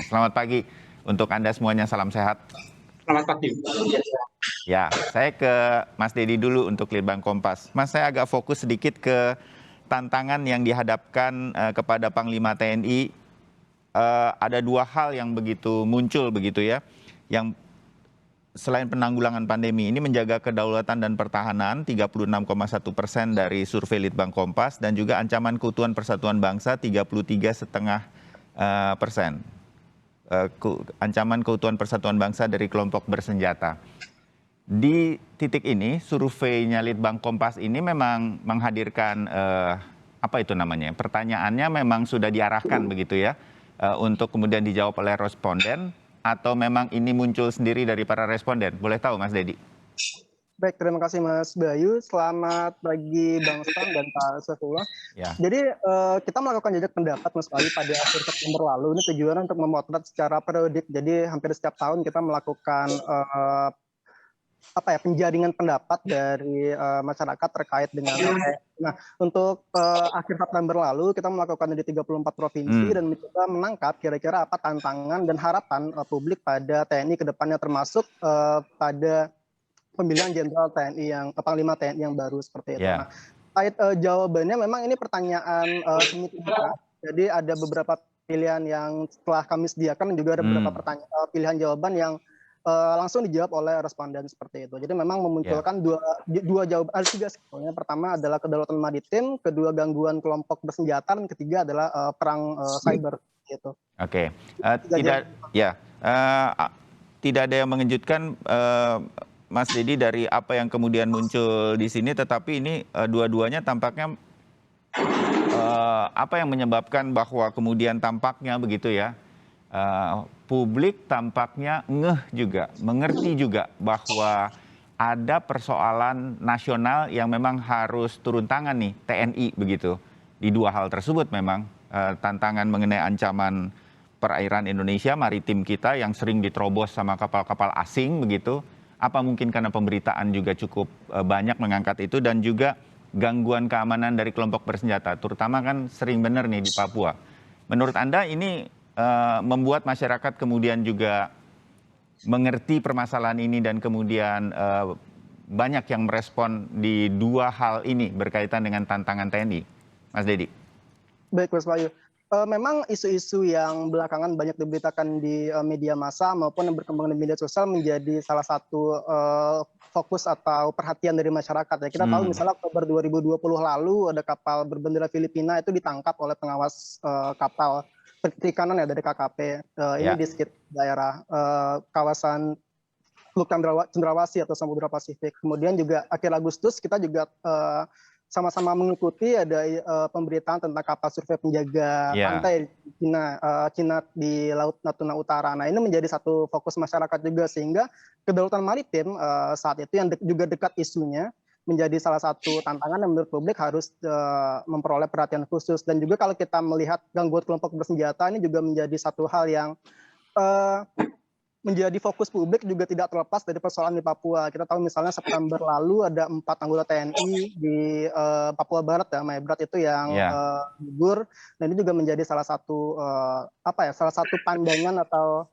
Selamat pagi untuk Anda semuanya, salam sehat. Selamat pagi. Ya, saya ke Mas Dedi dulu untuk Litbang Kompas. Mas, saya agak fokus sedikit ke tantangan yang dihadapkan kepada Panglima TNI. Ada dua hal yang begitu muncul begitu ya, yang selain penanggulangan pandemi ini menjaga kedaulatan dan pertahanan 36,1% dari survei Litbang Kompas, dan juga ancaman keutuhan persatuan bangsa 33,5%. Ancaman keutuhan persatuan bangsa dari kelompok bersenjata. Di titik ini surveinya Litbang Kompas ini memang menghadirkan apa itu namanya? Pertanyaannya memang sudah diarahkan begitu ya untuk kemudian dijawab oleh responden, atau memang ini muncul sendiri dari para responden? Boleh tahu Mas Dedi? Baik, terima kasih Mas Bayu. Selamat pagi Bang Stan dan Pak Saifullah. Ya. Jadi kita melakukan jejak pendapat Mas Bayu pada akhir September lalu. Ini tujuannya untuk memotret secara periodik. Jadi hampir setiap tahun kita melakukan penjaringan pendapat dari masyarakat terkait dengan Nah, untuk akhir September lalu kita melakukan di 34 provinsi dan mencoba menangkap kira-kira apa tantangan dan harapan publik pada TNI ke depannya, termasuk pada pemilihan jenderal TNI yang Panglima TNI yang baru seperti itu. Yeah. Nah, terkait jawabannya memang ini pertanyaan semi terbuka. Jadi ada beberapa pilihan yang telah kami sediakan dan juga ada beberapa pilihan jawaban yang langsung dijawab oleh responden seperti itu. Jadi memang memunculkan dua jawaban, ada tiga sebetulnya. Pertama adalah kedaulatan maritim, kedua gangguan kelompok bersenjata, dan ketiga adalah perang cyber gitu. Oke. Tidak ada yang mengejutkan Mas Dedi dari apa yang kemudian muncul di sini, tetapi ini dua-duanya tampaknya apa yang menyebabkan bahwa kemudian tampaknya begitu ya, publik tampaknya juga, mengerti juga bahwa ada persoalan nasional yang memang harus turun tangan nih TNI begitu. Di dua hal tersebut memang tantangan mengenai ancaman perairan Indonesia, maritim kita yang sering diterobos sama kapal-kapal asing begitu. Apa mungkin karena pemberitaan juga cukup banyak mengangkat itu, dan juga gangguan keamanan dari kelompok bersenjata, terutama kan sering benar nih di Papua. Menurut Anda ini membuat masyarakat kemudian juga mengerti permasalahan ini dan kemudian banyak yang merespon di dua hal ini berkaitan dengan tantangan TNI, Mas Dedi? Baik, Mas Bayu. Memang isu-isu yang belakangan banyak diberitakan di media massa maupun yang berkembang di media sosial menjadi salah satu fokus atau perhatian dari masyarakat. Ya, kita tahu misalnya Oktober 2020 lalu ada kapal berbendera Filipina itu ditangkap oleh pengawas kapal perikanan ya dari KKP. Ini di sekitar daerah kawasan Teluk Cendrawasih atau Samudra Pasifik. Kemudian juga akhir Agustus kita juga sama-sama mengikuti ada pemberitaan tentang kapal survei penjaga pantai Cina di Laut Natuna Utara. Nah, ini menjadi satu fokus masyarakat juga, sehingga kedaulatan maritim saat itu yang juga dekat isunya menjadi salah satu tantangan yang menurut publik harus memperoleh perhatian khusus. Dan juga kalau kita melihat gangguan kelompok bersenjata, ini juga menjadi satu hal yang menjadi fokus publik juga tidak terlepas dari persoalan di Papua. Kita tahu misalnya September lalu ada 4 anggota TNI di Papua Barat ya, Maebrat itu yang gugur. Dan ini juga menjadi salah satu salah satu pandangan atau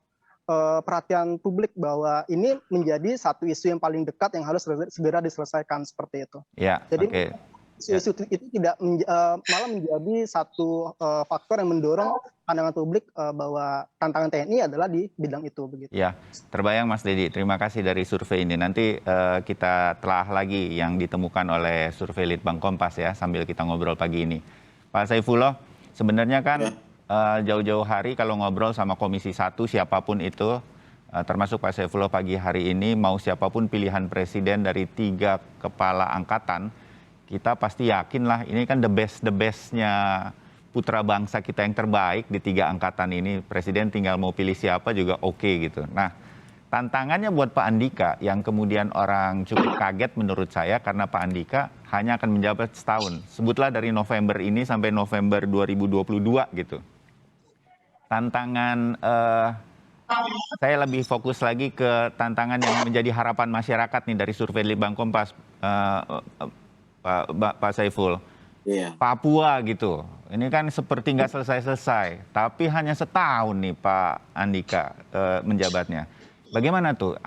perhatian publik bahwa ini menjadi satu isu yang paling dekat yang harus segera diselesaikan seperti itu. Jadi isu itu tidak malah menjadi satu faktor yang mendorong pandangan publik bahwa tantangan TNI adalah di bidang itu begitu. Ya, terbayang Mas Dedi. Terima kasih dari survei ini. Nanti kita telah lagi yang ditemukan oleh survei Litbang Kompas ya, sambil kita ngobrol pagi ini. Pak Saifullah, sebenarnya kan jauh-jauh hari kalau ngobrol sama Komisi 1 siapapun itu, termasuk Pak Saifullah pagi hari ini, mau siapapun pilihan presiden dari 3 kepala angkatan, kita pasti yakin lah ini kan the bestnya putra bangsa kita yang terbaik di 3 angkatan ini. Presiden tinggal mau pilih siapa juga oke gitu. Nah, tantangannya buat Pak Andika yang kemudian orang cukup kaget menurut saya, karena Pak Andika hanya akan menjabat setahun. Sebutlah dari November ini sampai November 2022 gitu. Tantangan, saya lebih fokus lagi ke tantangan yang menjadi harapan masyarakat nih dari survei Litbang Kompas, Pak Saiful. Papua gitu. ini kan seperti nggak selesai-selesai, tapi hanya setahun nih Pak Andika menjabatnya. Bagaimana tuh?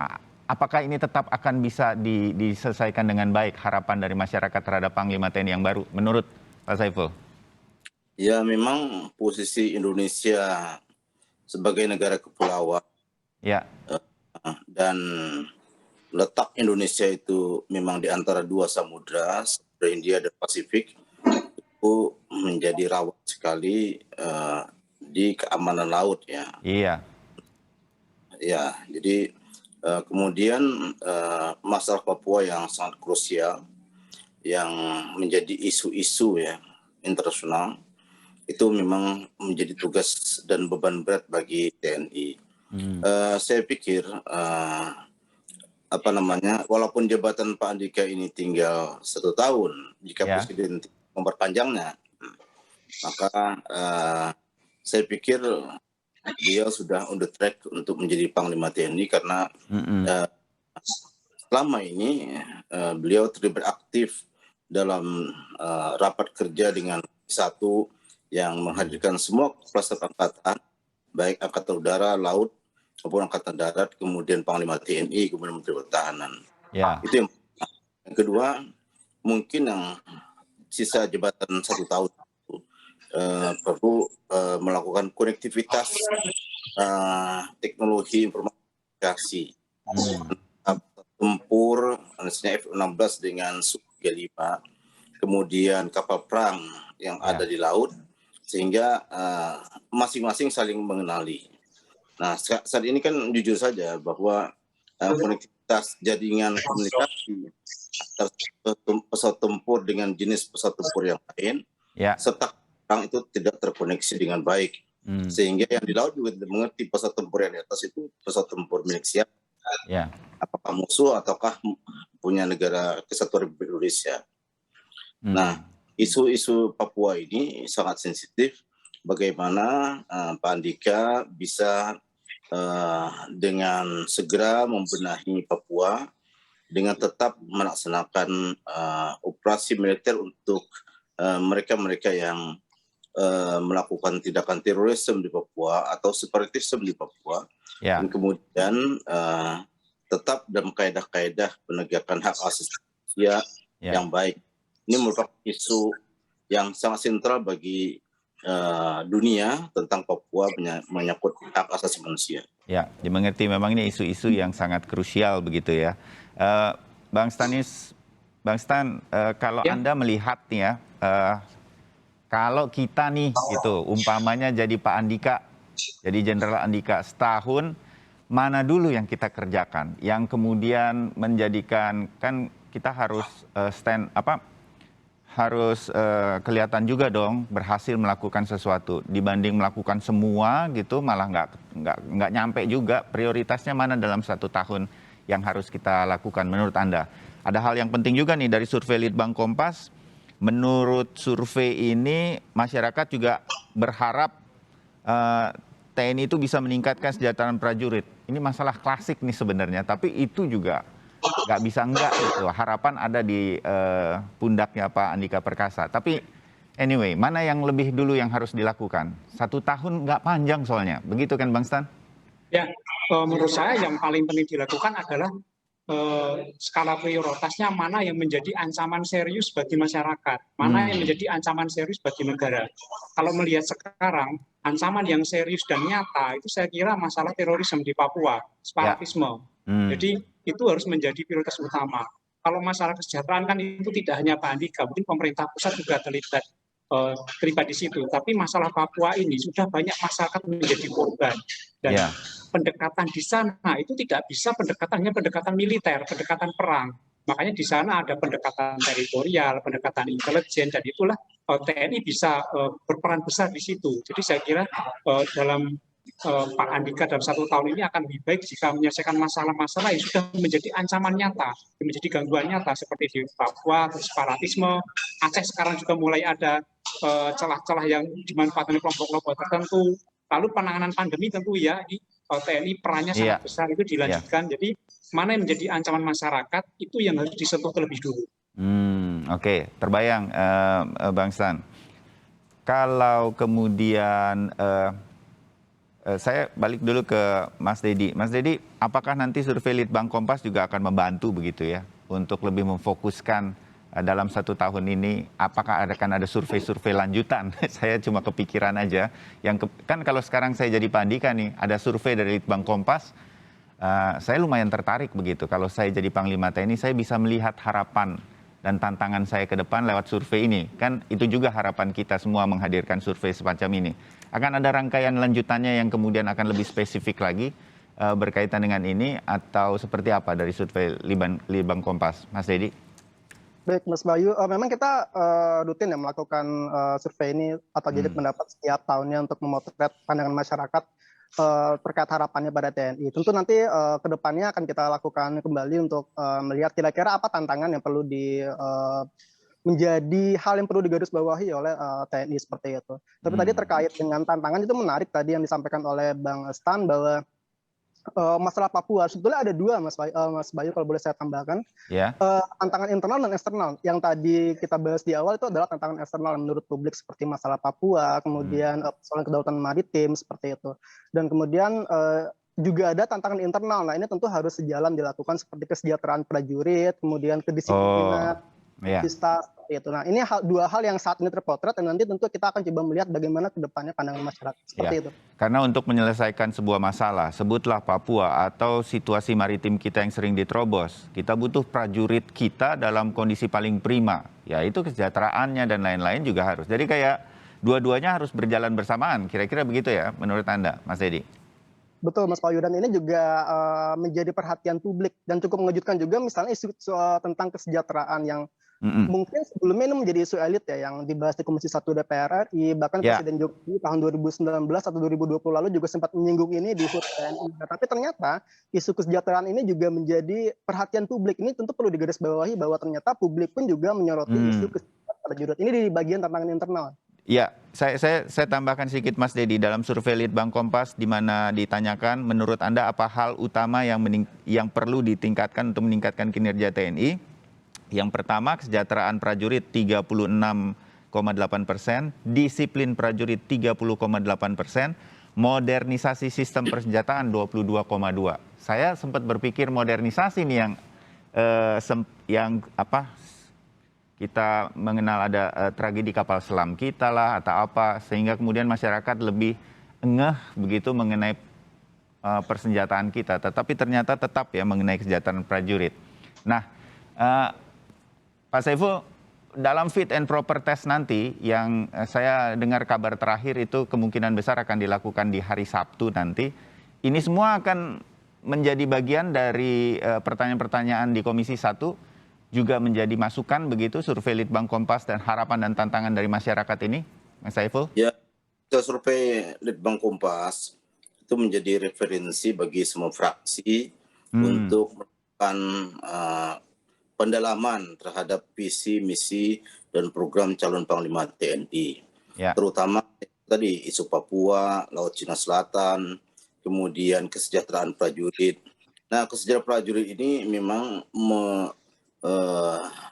Apakah ini tetap akan bisa diselesaikan dengan baik harapan dari masyarakat terhadap Panglima TNI yang baru menurut Pak Saiful? Ya, memang posisi Indonesia sebagai negara kepulauan Ya, dan letak Indonesia itu memang di antara dua samudra, Samudra Hindia dan Pasifik, itu menjadi rawan sekali di keamanan laut ya. iya, Ya, jadi kemudian masalah Papua yang sangat krusial yang menjadi isu-isu ya internasional itu memang menjadi tugas dan beban berat bagi TNI. Saya pikir walaupun jabatan Pak Andika ini tinggal 1 tahun, jika Ya. Presiden memperpanjangnya, maka saya pikir dia sudah on the track untuk menjadi Panglima TNI karena selama ini beliau terlibat aktif dalam rapat kerja dengan satu yang menghadirkan semua kepala staf angkatan, baik angkatan udara, laut, maupun angkatan darat, kemudian Panglima TNI, kemudian Menteri Pertahanan. ya, Itu yang kedua, mungkin yang sisa jabatan 1 tahun itu perlu melakukan konektivitas teknologi informasi tempur, misalnya F-16 dengan Su-35, kemudian kapal perang yang ada di laut, sehingga masing-masing saling mengenali. Nah, saat ini kan jujur saja bahwa konektivitas jaringan komunikasi antara pesawat tempur dengan jenis pesawat tempur yang lain, ya, serta perang itu tidak terkoneksi dengan baik. Sehingga yang di laut juga tidak mengerti pesawat tempur yang di atas itu pesawat tempur milik siapa, ya, apakah musuh ataukah punya negara kesatuan Republik Indonesia. Nah, isu-isu Papua ini sangat sensitif. Bagaimana Pak Andika bisa dengan segera membenahi Papua dengan tetap melaksanakan operasi militer untuk mereka-mereka yang melakukan tindakan terorisme di Papua atau separatisme di Papua, ya, dan kemudian tetap dalam kaedah-kaedah penegakan hak asasi manusia yang baik. Ini merupakan isu yang sangat sentral bagi dunia tentang Papua menyangkut hak asasi manusia. ya, dimengerti memang ini isu-isu yang sangat krusial begitu ya. Bang Stan, kalau Anda melihat nih ya, kalau kita nih gitu, umpamanya jadi Pak Andika, jadi Jenderal Andika setahun, mana dulu yang kita kerjakan, yang kemudian menjadikan kan kita harus harus kelihatan juga dong berhasil melakukan sesuatu dibanding melakukan semua gitu malah nggak nyampe juga. Prioritasnya mana dalam 1 tahun yang harus kita lakukan menurut Anda? Ada hal yang penting juga nih dari survei Litbang Kompas. Menurut survei ini masyarakat juga berharap TNI itu bisa meningkatkan kesejahteraan prajurit. Ini masalah klasik nih sebenarnya, tapi itu juga nggak bisa enggak gitu. Harapan ada di pundaknya Pak Andika Perkasa. Tapi anyway, mana yang lebih dulu yang harus dilakukan? 1 tahun nggak panjang soalnya. Begitu kan Bang Stan? Ya, menurut saya yang paling penting dilakukan adalah skala prioritasnya mana yang menjadi ancaman serius bagi masyarakat, mana yang menjadi ancaman serius bagi negara. Kalau melihat sekarang, ancaman yang serius dan nyata itu saya kira masalah terorisme di Papua, separatisme. Jadi itu harus menjadi prioritas utama. Kalau masalah kesejahteraan kan itu tidak hanya Pak Andika, mungkin pemerintah pusat juga terlibat di situ. Tapi masalah Papua ini sudah banyak masyarakat menjadi korban. Dan pendekatan di sana itu tidak bisa hanya pendekatan militer, pendekatan perang. Makanya di sana ada pendekatan teritorial, pendekatan intelijen, dan itulah TNI bisa berperan besar di situ. Jadi saya kira dalam Pak Andika dalam 1 tahun ini akan lebih baik jika menyelesaikan masalah-masalah yang sudah menjadi ancaman nyata, yang menjadi gangguan nyata seperti di Papua, separatisme, Aceh sekarang juga mulai ada celah-celah yang dimanfaatkan oleh kelompok-kelompok tertentu. Lalu penanganan pandemi tentu ya di TNI perannya sangat besar itu dilanjutkan. Jadi mana yang menjadi ancaman masyarakat itu yang harus disentuh terlebih dulu. Oke, terbayang Bang Stan. kalau kemudian saya balik dulu ke Mas Dedi. Mas Dedi, apakah nanti survei Litbang Kompas juga akan membantu begitu ya untuk lebih memfokuskan dalam 1 tahun ini, apakah akan ada survei-survei lanjutan? Saya cuma kepikiran aja. Kan kalau sekarang saya jadi Pak Andika nih, ada survei dari Litbang Kompas, saya lumayan tertarik begitu. Kalau saya jadi Panglima TNI, saya bisa melihat harapan dan tantangan saya ke depan lewat survei ini. Kan itu juga harapan kita semua menghadirkan survei semacam ini. Akan ada rangkaian lanjutannya yang kemudian akan lebih spesifik lagi berkaitan dengan ini, atau seperti apa dari survei Litbang Kompas, Mas Dedi? Baik, Mas Bayu, memang kita rutin ya melakukan survei ini atau jadid pendapat setiap tahunnya untuk memotret pandangan masyarakat terkait harapannya pada TNI. Tentu nanti ke depannya akan kita lakukan kembali untuk melihat kira-kira apa tantangan yang perlu menjadi hal yang perlu digarisbawahi oleh TNI seperti itu. Tapi tadi terkait dengan tantangan, itu menarik tadi yang disampaikan oleh Bang Stan bahwa masalah Papua sebetulnya ada 2, Mas Bayu, kalau boleh saya tambahkan. Ya. Tantangan internal dan eksternal. Yang tadi kita bahas di awal itu adalah tantangan eksternal menurut publik, seperti masalah Papua, kemudian persoalan kedaulatan maritim seperti itu. Dan kemudian juga ada tantangan internal. Nah, ini tentu harus sejalan dilakukan, seperti kesejahteraan prajurit, kemudian kedisiplinan, seperti itu. Nah, ini 2 hal yang saat ini terpotret, dan nanti tentu kita akan coba melihat bagaimana ke depannya pandangan masyarakat seperti itu. Karena untuk menyelesaikan sebuah masalah, sebutlah Papua atau situasi maritim kita yang sering diterobos, kita butuh prajurit kita dalam kondisi paling prima, yaitu kesejahteraannya dan lain-lain juga harus. Jadi kayak dua-duanya harus berjalan bersamaan, kira-kira begitu ya menurut Anda, Mas Dedi? Betul, Mas Bayu, dan ini juga menjadi perhatian publik dan cukup mengejutkan juga, misalnya isu tentang kesejahteraan yang mungkin sebelumnya ini menjadi isu elit ya, yang dibahas di Komisi 1 DPR RI, bahkan Presiden Jokowi tahun 2019 atau 2020 lalu juga sempat menyinggung ini di HUT TNI. Tapi ternyata isu kesejahteraan ini juga menjadi perhatian publik. Ini tentu perlu digarisbawahi bahwa ternyata publik pun juga menyoroti isu kesejahteraan prajurit. Ini di bagian tantangan internal. Ya, saya tambahkan sedikit, Mas Dedi. Dalam survei Litbang Kompas di mana ditanyakan menurut Anda apa hal utama yang perlu ditingkatkan untuk meningkatkan kinerja TNI? Yang pertama, kesejahteraan prajurit 36,8%, disiplin prajurit 30,8%, modernisasi sistem persenjataan 22,2%. Saya sempat berpikir modernisasi nih yang kita mengenal ada tragedi kapal selam kita lah atau apa, sehingga kemudian masyarakat lebih ngeh begitu mengenai persenjataan kita. Tetapi ternyata tetap ya mengenai kesejahteraan prajurit. Nah, Pak Saiful, dalam fit and proper test nanti yang saya dengar kabar terakhir itu kemungkinan besar akan dilakukan di hari Sabtu nanti, ini semua akan menjadi bagian dari pertanyaan-pertanyaan di Komisi 1, juga menjadi masukan begitu survei Litbang Kompas dan harapan dan tantangan dari masyarakat ini, Mas Saiful? Ya, survei Litbang Kompas itu menjadi referensi bagi semua fraksi untuk melakukan pendalaman terhadap visi, misi, dan program calon Panglima TNI. Terutama tadi isu Papua, Laut Cina Selatan, kemudian kesejahteraan prajurit. Nah, kesejahteraan prajurit ini memang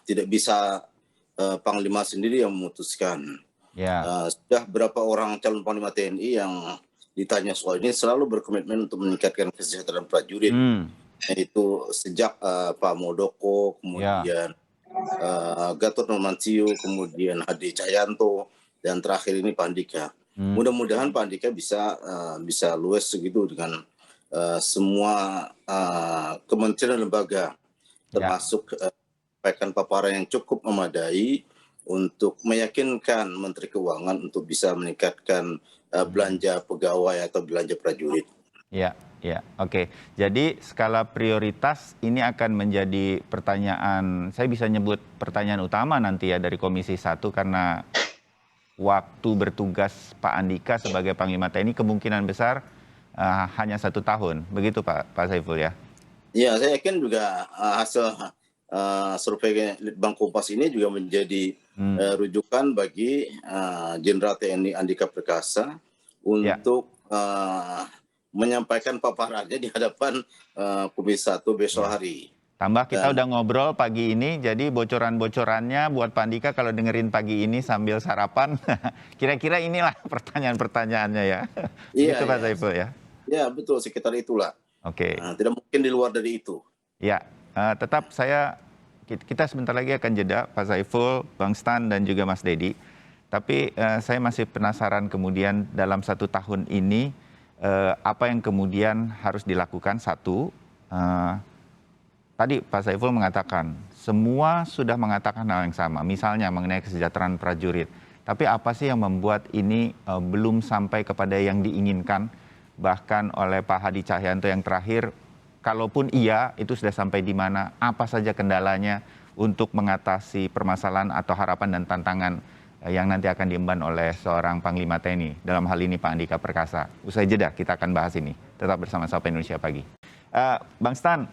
tidak bisa Panglima sendiri yang memutuskan. Sudah berapa orang calon Panglima TNI yang ditanya soal ini selalu berkomitmen untuk meningkatkan kesejahteraan prajurit. Yaitu sejak Pak Muldoko, kemudian Gatot Nurmantio, kemudian Hadi Cahyanto, dan terakhir ini Pak Andika. Mudah-mudahan Pak Andika bisa luwes segitu dengan semua kementerian dan lembaga, termasuk paparan yang cukup memadai untuk meyakinkan Menteri Keuangan untuk bisa meningkatkan belanja pegawai atau belanja prajurit. Ya, oke. Jadi skala prioritas ini akan menjadi pertanyaan, saya bisa nyebut pertanyaan utama nanti ya dari Komisi 1, karena waktu bertugas Pak Andika sebagai Panglima TNI kemungkinan besar hanya 1 tahun. Begitu Pak Saiful ya? Ya, saya yakin juga hasil survei Litbang Kompas ini juga menjadi rujukan bagi Jenderal TNI Andika Perkasa untuk menyampaikan paparannya di hadapan Komisi 1 besok hari. Tambah kita Dan- udah ngobrol pagi ini, jadi bocoran-bocorannya buat Pak Andika kalau dengerin pagi ini sambil sarapan, kira-kira inilah pertanyaan-pertanyaannya ya. Iya, Gitu Pak iya. Saiful ya. Ya, betul, sekitar itulah. Oke. Nah, tidak mungkin di luar dari itu. Ya, tetap kita sebentar lagi akan jeda, Pak Saiful, Bang Stan, dan juga Mas Dedi. Tapi saya masih penasaran kemudian dalam 1 tahun ini, apa yang kemudian harus dilakukan. Satu, tadi Pak Saiful mengatakan, semua sudah mengatakan hal yang sama, misalnya mengenai kesejahteraan prajurit. Tapi apa sih yang membuat ini belum sampai kepada yang diinginkan, bahkan oleh Pak Hadi Cahyanto yang terakhir, kalaupun iya, itu sudah sampai di mana, apa saja kendalanya untuk mengatasi permasalahan atau harapan dan tantangan yang nanti akan diemban oleh seorang Panglima TNI, dalam hal ini Pak Andika Perkasa. Usai jeda, kita akan bahas ini. Tetap bersama Sapa Indonesia Pagi. Bang Stan,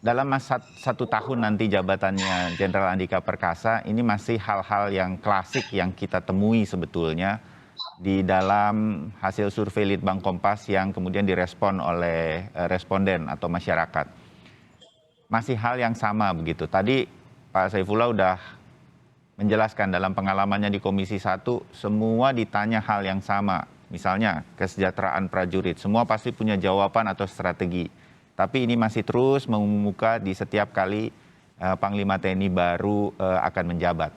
dalam masa 1 tahun nanti jabatannya Jenderal Andika Perkasa, ini masih hal-hal yang klasik yang kita temui sebetulnya di dalam hasil survei Litbang Kompas yang kemudian direspon oleh responden atau masyarakat. Masih hal yang sama begitu. Tadi Pak Saifullah udah menjelaskan dalam pengalamannya di Komisi 1, semua ditanya hal yang sama. Misalnya kesejahteraan prajurit, semua pasti punya jawaban atau strategi. Tapi ini masih terus mengemuka di setiap kali Panglima TNI baru akan menjabat.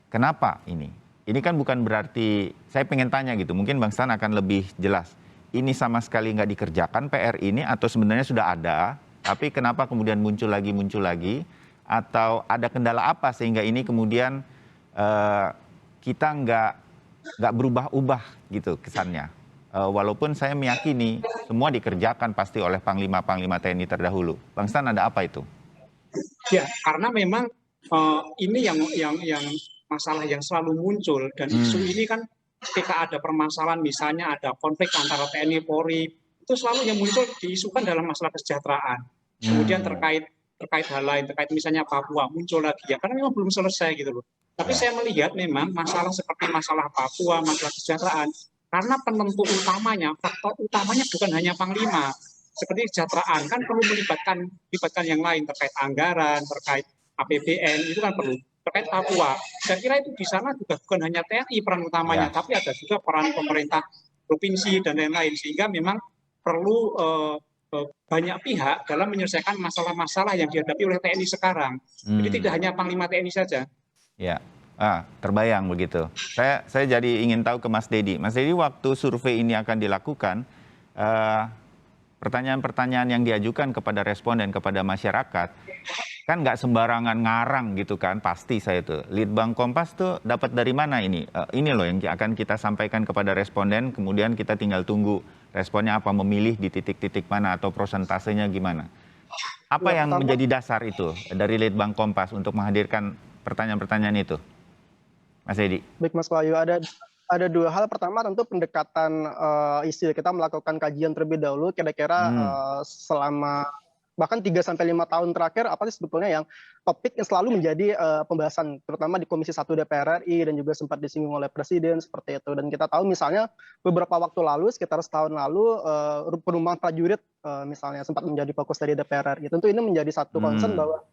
Kenapa ini? Ini kan bukan berarti, saya pengen tanya gitu, mungkin Bang Stan akan lebih jelas. Ini sama sekali nggak dikerjakan PR ini atau sebenarnya sudah ada, tapi kenapa kemudian muncul lagi, atau ada kendala apa sehingga ini kemudian kita nggak berubah-ubah gitu kesannya. Walaupun saya meyakini semua dikerjakan pasti oleh Panglima TNI terdahulu. Bang Stan, ada apa itu? Ya, karena memang ini yang masalah yang selalu muncul, dan isu ini kan ketika ada permasalahan, misalnya ada konflik antara TNI Polri, itu selalu yang muncul diisukan dalam masalah kesejahteraan. Kemudian terkait hal lain, terkait misalnya Papua muncul lagi ya, karena memang belum selesai gitu loh. Tapi saya melihat memang masalah seperti masalah Papua, masalah kesejahteraan, karena penentu utamanya, faktor utamanya bukan hanya Panglima. Seperti kesejahteraan kan perlu melibatkan yang lain, terkait anggaran, terkait APBN, itu kan perlu. Terkait Papua, saya kira itu di sana juga bukan hanya TNI peran utamanya, tapi ada juga peran pemerintah provinsi dan lain-lain, sehingga memang perlu banyak pihak dalam menyelesaikan masalah-masalah yang dihadapi oleh TNI sekarang. Jadi tidak hanya Panglima TNI saja. Ya, terbayang begitu. Saya jadi ingin tahu ke Mas Dedi. Mas Dedi, waktu survei ini akan dilakukan, pertanyaan-pertanyaan yang diajukan kepada responden, kepada masyarakat, kan nggak sembarangan ngarang gitu kan, pasti saya tuh. Litbang Kompas tuh dapat dari mana ini? Ini loh yang akan kita sampaikan kepada responden, kemudian kita tinggal tunggu responnya apa, memilih di titik-titik mana atau prosentasenya gimana. Apa yang menjadi dasar itu dari Litbang Kompas untuk menghadirkan pertanyaan-pertanyaan itu, Mas Edi? Baik Mas Wahyu, ada 2 hal. Pertama tentu pendekatan isu. Kita melakukan kajian terlebih dahulu kira-kira selama bahkan 3-5 tahun terakhir apa sih sebetulnya yang topik yang selalu menjadi pembahasan, terutama di Komisi 1 DPR RI dan juga sempat disinggung oleh Presiden seperti itu. Dan kita tahu misalnya beberapa waktu lalu, sekitar setahun lalu, penumpang prajurit misalnya sempat menjadi fokus dari DPR RI. Tentu ini menjadi satu concern bahwa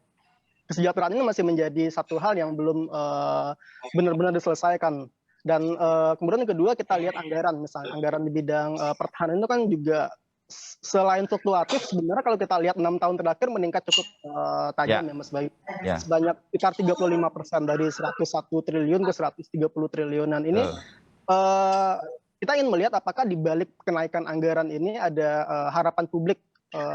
kesejahteraan ini masih menjadi satu hal yang belum benar-benar diselesaikan. Dan kemudian yang kedua, kita lihat anggaran, misalnya anggaran di bidang pertahanan itu kan juga selain fluktuatif, sebenarnya kalau kita lihat 6 tahun terakhir meningkat cukup tajam ya Mas Bayu. Sebanyak sekitar 35% dari 101 triliun ke 130 triliunan. Ini kita ingin melihat apakah di balik kenaikan anggaran ini ada harapan publik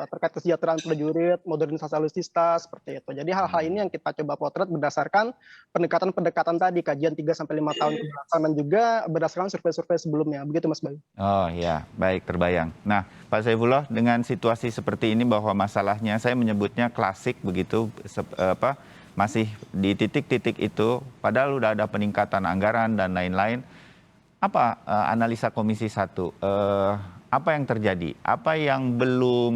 terkait kesejahteraan prajurit, modernisasi alutsista, seperti itu. Jadi hal-hal ini yang kita coba potret berdasarkan pendekatan-pendekatan tadi, kajian 3-5 tahun kebelakang, dan juga berdasarkan survei-survei sebelumnya. Begitu Mas Bayu. Oh ya, baik, terbayang. Nah, Pak Saifullah, dengan situasi seperti ini bahwa masalahnya, saya menyebutnya klasik begitu, masih di titik-titik itu, padahal udah ada peningkatan anggaran dan lain-lain. Apa analisa Komisi 1? Apa yang terjadi? Apa yang belum,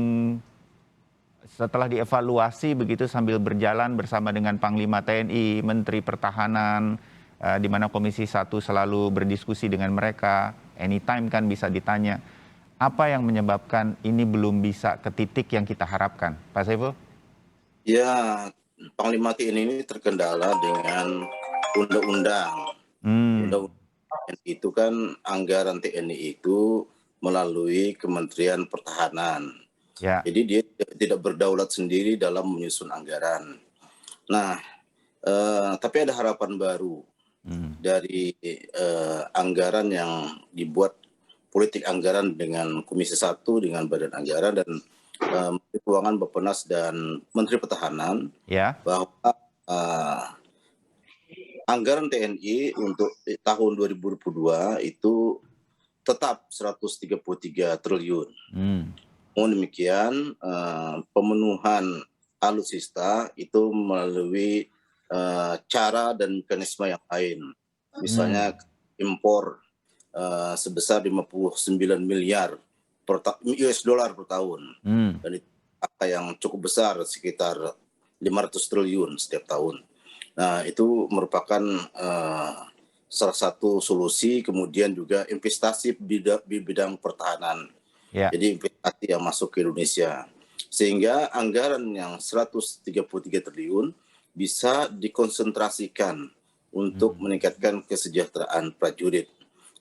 setelah dievaluasi begitu sambil berjalan bersama dengan Panglima TNI, Menteri Pertahanan, di mana Komisi 1 selalu berdiskusi dengan mereka, anytime kan bisa ditanya. Apa yang menyebabkan ini belum bisa ke titik yang kita harapkan, Pak Saiful? Ya, Panglima TNI ini terkendala dengan undang-undang. Undang-undang itu kan anggaran TNI itu melalui Kementerian Pertahanan. Ya. Jadi dia tidak berdaulat sendiri dalam menyusun anggaran. Nah, tapi ada harapan baru dari anggaran yang dibuat politik anggaran dengan Komisi 1 dengan Badan Anggaran dan Menteri Keuangan, Bappenas dan Menteri Pertahanan Ya. bahwa anggaran TNI untuk tahun 2022 itu tetap 133 triliun. Namun demikian pemenuhan alutsista itu melalui cara dan mekanisme yang lain. Misalnya impor sebesar 59 miliar US dollar per tahun. Dan itu angka yang cukup besar, sekitar 500 triliun setiap tahun. Nah, itu merupakan salah satu solusi. Kemudian juga investasi di bidang pertahanan. Jadi investasi yang masuk ke Indonesia. Sehingga anggaran yang 133 triliun bisa dikonsentrasikan untuk meningkatkan kesejahteraan prajurit.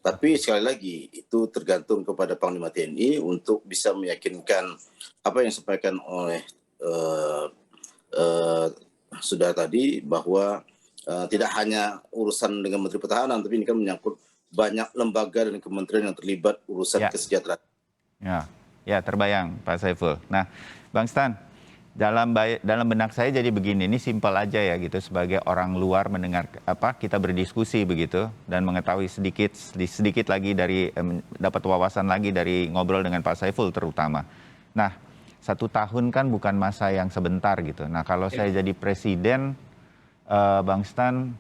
Tapi sekali lagi itu tergantung kepada Panglima TNI untuk bisa meyakinkan apa yang disampaikan oleh sudah tadi, bahwa tidak hanya urusan dengan Menteri Pertahanan, tapi ini kan menyangkut banyak lembaga dan kementerian yang terlibat urusan kesejahteraan. Ya, terbayang Pak Saiful. Nah, Bang Stan, dalam benak saya jadi begini, ini simpel aja ya gitu, sebagai orang luar mendengar kita berdiskusi begitu dan mengetahui sedikit lagi dari dapat wawasan lagi dari ngobrol dengan Pak Saiful terutama. Nah, 1 tahun kan bukan masa yang sebentar gitu. Nah, kalau saya jadi presiden, Bang Stan,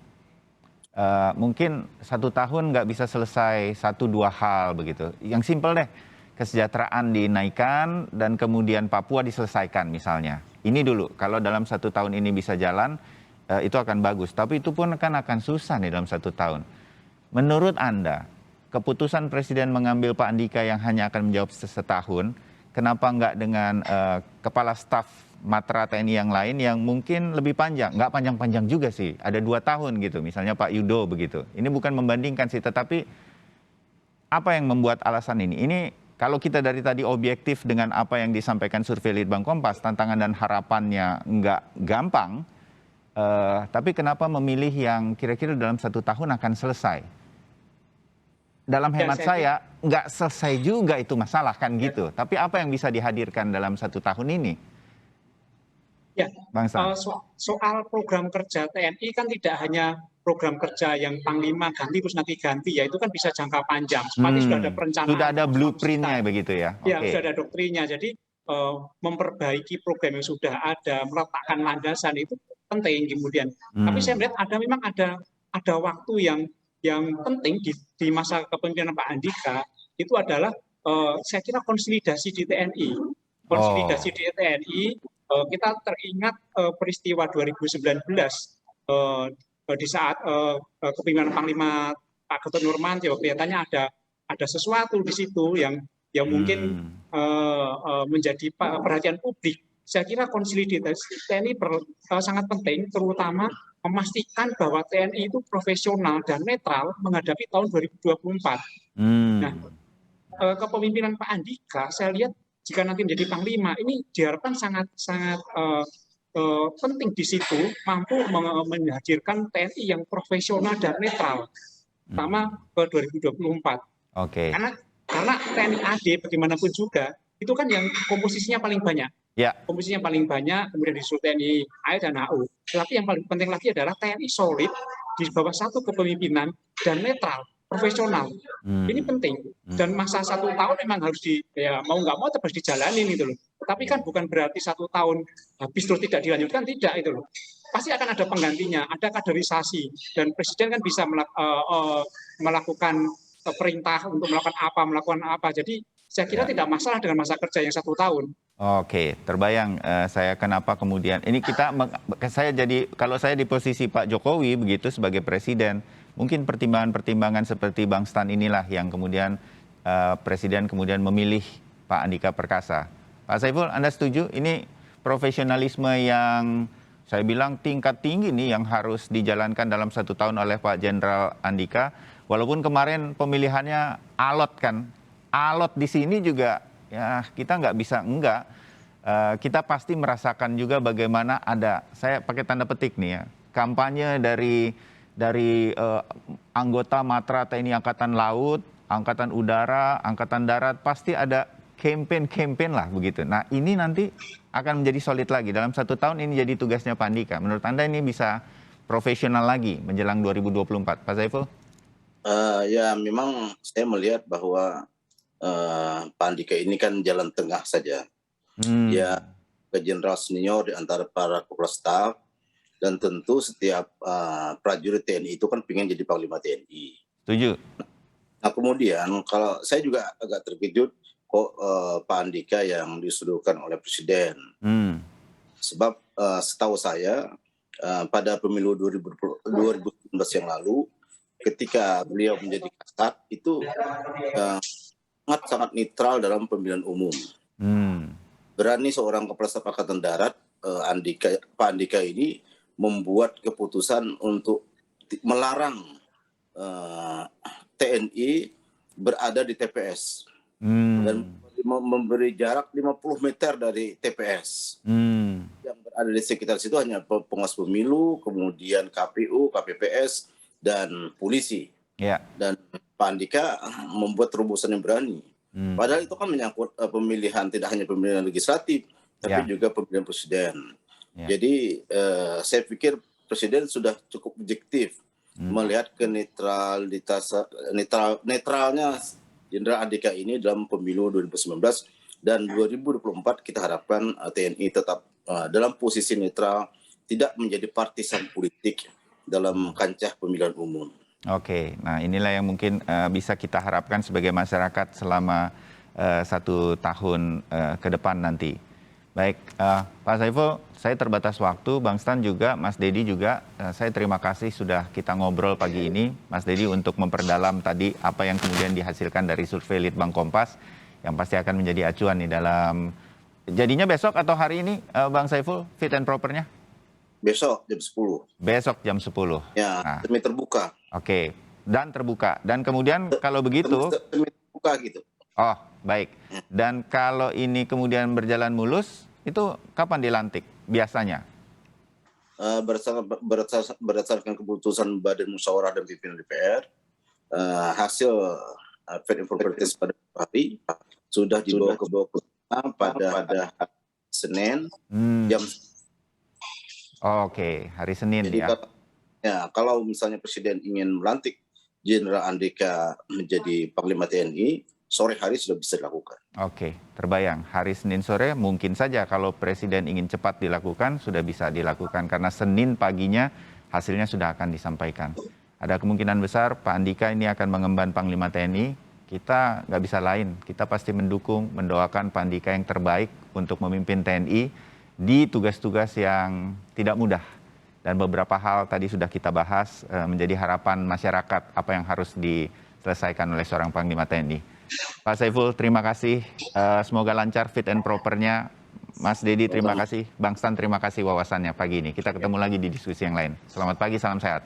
mungkin 1 tahun nggak bisa selesai 1-2 hal begitu. Yang simpel deh, kesejahteraan dinaikkan dan kemudian Papua diselesaikan misalnya. Ini dulu, kalau dalam 1 tahun ini bisa jalan, itu akan bagus. Tapi itu pun akan susah nih dalam 1 tahun. Menurut Anda, keputusan Presiden mengambil Pak Andika yang hanya akan menjawab setahun, kenapa nggak dengan Kepala Staf Matra TNI yang lain yang mungkin lebih panjang? Nggak panjang-panjang juga sih, ada 2 tahun gitu, misalnya Pak Yudo begitu. Ini bukan membandingkan sih, tetapi apa yang membuat alasan ini? Ini kalau kita dari tadi objektif dengan apa yang disampaikan survei Litbang Kompas, tantangan dan harapannya nggak gampang, tapi kenapa memilih yang kira-kira dalam 1 tahun akan selesai? Dalam hemat saya, nggak selesai juga itu masalah kan gitu. Tapi apa yang bisa dihadirkan dalam 1 tahun ini? Ya, Bang Stan. soal program kerja TNI kan tidak hanya program kerja yang Panglima ganti terus nanti ganti ya, itu kan bisa jangka panjang. Seperti sudah ada perencanaan. Sudah ada blueprint-nya begitu ya? Ya, sudah ada doktrinnya. Jadi memperbaiki program yang sudah ada, meletakkan landasan itu penting kemudian. Tapi saya melihat memang ada waktu yang penting di masa kepemimpinan Pak Andika, itu adalah saya kira konsolidasi di TNI. Konsolidasi di TNI, kita teringat peristiwa 2019 di saat kepemimpinan Panglima Pak Gatot Nurmantio, kelihatannya ada sesuatu di situ yang mungkin menjadi perhatian publik. Saya kira konsolidasi TNI sangat penting, terutama memastikan bahwa TNI itu profesional dan netral menghadapi tahun 2024. Nah, kepemimpinan Pak Andika, saya lihat jika nanti menjadi Panglima, ini diharapkan sangat penting di situ, mampu menghadirkan TNI yang profesional dan netral, terutama ke 2024. Karena TNI AD bagaimanapun juga, itu kan yang komposisinya paling banyak. Komposisinya paling banyak, kemudian disusul TNI AL dan AU. Tetapi yang paling penting lagi adalah TNI solid di bawah satu kepemimpinan dan netral, profesional. Ini penting. Dan masa 1 tahun memang harus mau nggak mau harus dijalanin itu loh. Tapi kan bukan berarti 1 tahun habis terus tidak dilanjutkan, tidak itu loh. Pasti akan ada penggantinya, ada kaderisasi, dan presiden kan bisa melakukan perintah untuk melakukan apa. Jadi saya kira tidak masalah dengan masa kerja yang 1 tahun. Oke, terbayang saya kenapa kemudian ini kalau saya di posisi Pak Jokowi begitu sebagai presiden, mungkin pertimbangan-pertimbangan seperti Bang Stan inilah yang kemudian Presiden kemudian memilih Pak Andika Perkasa. Pak Saiful, Anda setuju? Ini profesionalisme yang saya bilang tingkat tinggi nih yang harus dijalankan dalam 1 tahun oleh Pak Jenderal Andika. Walaupun kemarin pemilihannya alot kan. Alot di sini juga ya kita nggak bisa enggak. Kita pasti merasakan juga bagaimana ada, saya pakai tanda petik nih ya, kampanye dari anggota Matra TNI Angkatan Laut, Angkatan Udara, Angkatan Darat, pasti ada campaign lah begitu. Nah ini nanti akan menjadi solid lagi. Dalam 1 tahun ini jadi tugasnya Pak Andika. Menurut Anda ini bisa profesional lagi menjelang 2024, Pak Saiful? Ya memang saya melihat bahwa Pak Andika ini kan jalan tengah saja. Ya ke jenderal senior di antara para kepala staf, dan tentu setiap prajurit TNI itu kan pengen jadi Panglima TNI. Setuju. Nah kemudian kalau saya juga agak terkejut kok Pak Andika yang disuruhkan oleh Presiden. Sebab setahu saya pada pemilu 2019 yang lalu ketika beliau menjadi Kasat itu sangat netral dalam pemilihan umum. Berani seorang Kepala Staf Angkatan Darat Pak Andika ini membuat keputusan untuk melarang TNI berada di TPS dan memberi jarak 50 meter dari TPS. Yang berada di sekitar situ hanya pengawas pemilu, kemudian KPU, KPPS, dan polisi. Dan Pak Andika membuat terobosan yang berani. Padahal itu kan menyangkut pemilihan, tidak hanya pemilihan legislatif, tapi juga pemilihan presiden. Jadi saya pikir Presiden sudah cukup objektif melihat ke netralnya Jenderal Andika ini dalam pemilu 2019 dan 2024 kita harapkan TNI tetap dalam posisi netral, tidak menjadi partisan politik dalam kancah pemilihan umum. Oke, nah inilah yang mungkin bisa kita harapkan sebagai masyarakat selama 1 tahun ke depan nanti. Baik, Pak Saiful, saya terbatas waktu, Bang Stan juga, Mas Dedi juga, saya terima kasih sudah kita ngobrol pagi ini, Mas Dedi, untuk memperdalam tadi apa yang kemudian dihasilkan dari survei Litbang Kompas, yang pasti akan menjadi acuan nih dalam, jadinya besok atau hari ini, Bang Saiful, fit and propernya? Besok jam 10. Besok jam 10. Ya, nah, semi terbuka. Oke, dan terbuka. Dan kemudian kalau begitu... Semi terbuka gitu. Oh, baik. Dan kalau ini kemudian berjalan mulus, itu kapan dilantik biasanya? Berdasarkan keputusan Badan Musyawarah dan Pimpinan DPR, hasil fit and proper test pada hari sudah dibawa ke pada Senin jam. Oke, hari Senin. Jadi, kalau misalnya Presiden ingin melantik Jenderal Andika menjadi Panglima TNI, sore hari sudah bisa dilakukan. Oke, terbayang. Hari Senin sore mungkin saja kalau Presiden ingin cepat dilakukan, sudah bisa dilakukan. Karena Senin paginya hasilnya sudah akan disampaikan. Ada kemungkinan besar Pak Andika ini akan mengemban Panglima TNI. Kita nggak bisa lain. Kita pasti mendukung, mendoakan Pak Andika yang terbaik untuk memimpin TNI di tugas-tugas yang tidak mudah. Dan beberapa hal tadi sudah kita bahas menjadi harapan masyarakat apa yang harus diselesaikan oleh seorang Panglima TNI. Pak Saiful, terima kasih. Semoga lancar fit and propernya. Mas Dedi, terima kasih. Bang Stan, terima kasih wawasannya pagi ini. Kita ketemu lagi di diskusi yang lain. Selamat pagi, salam sehat.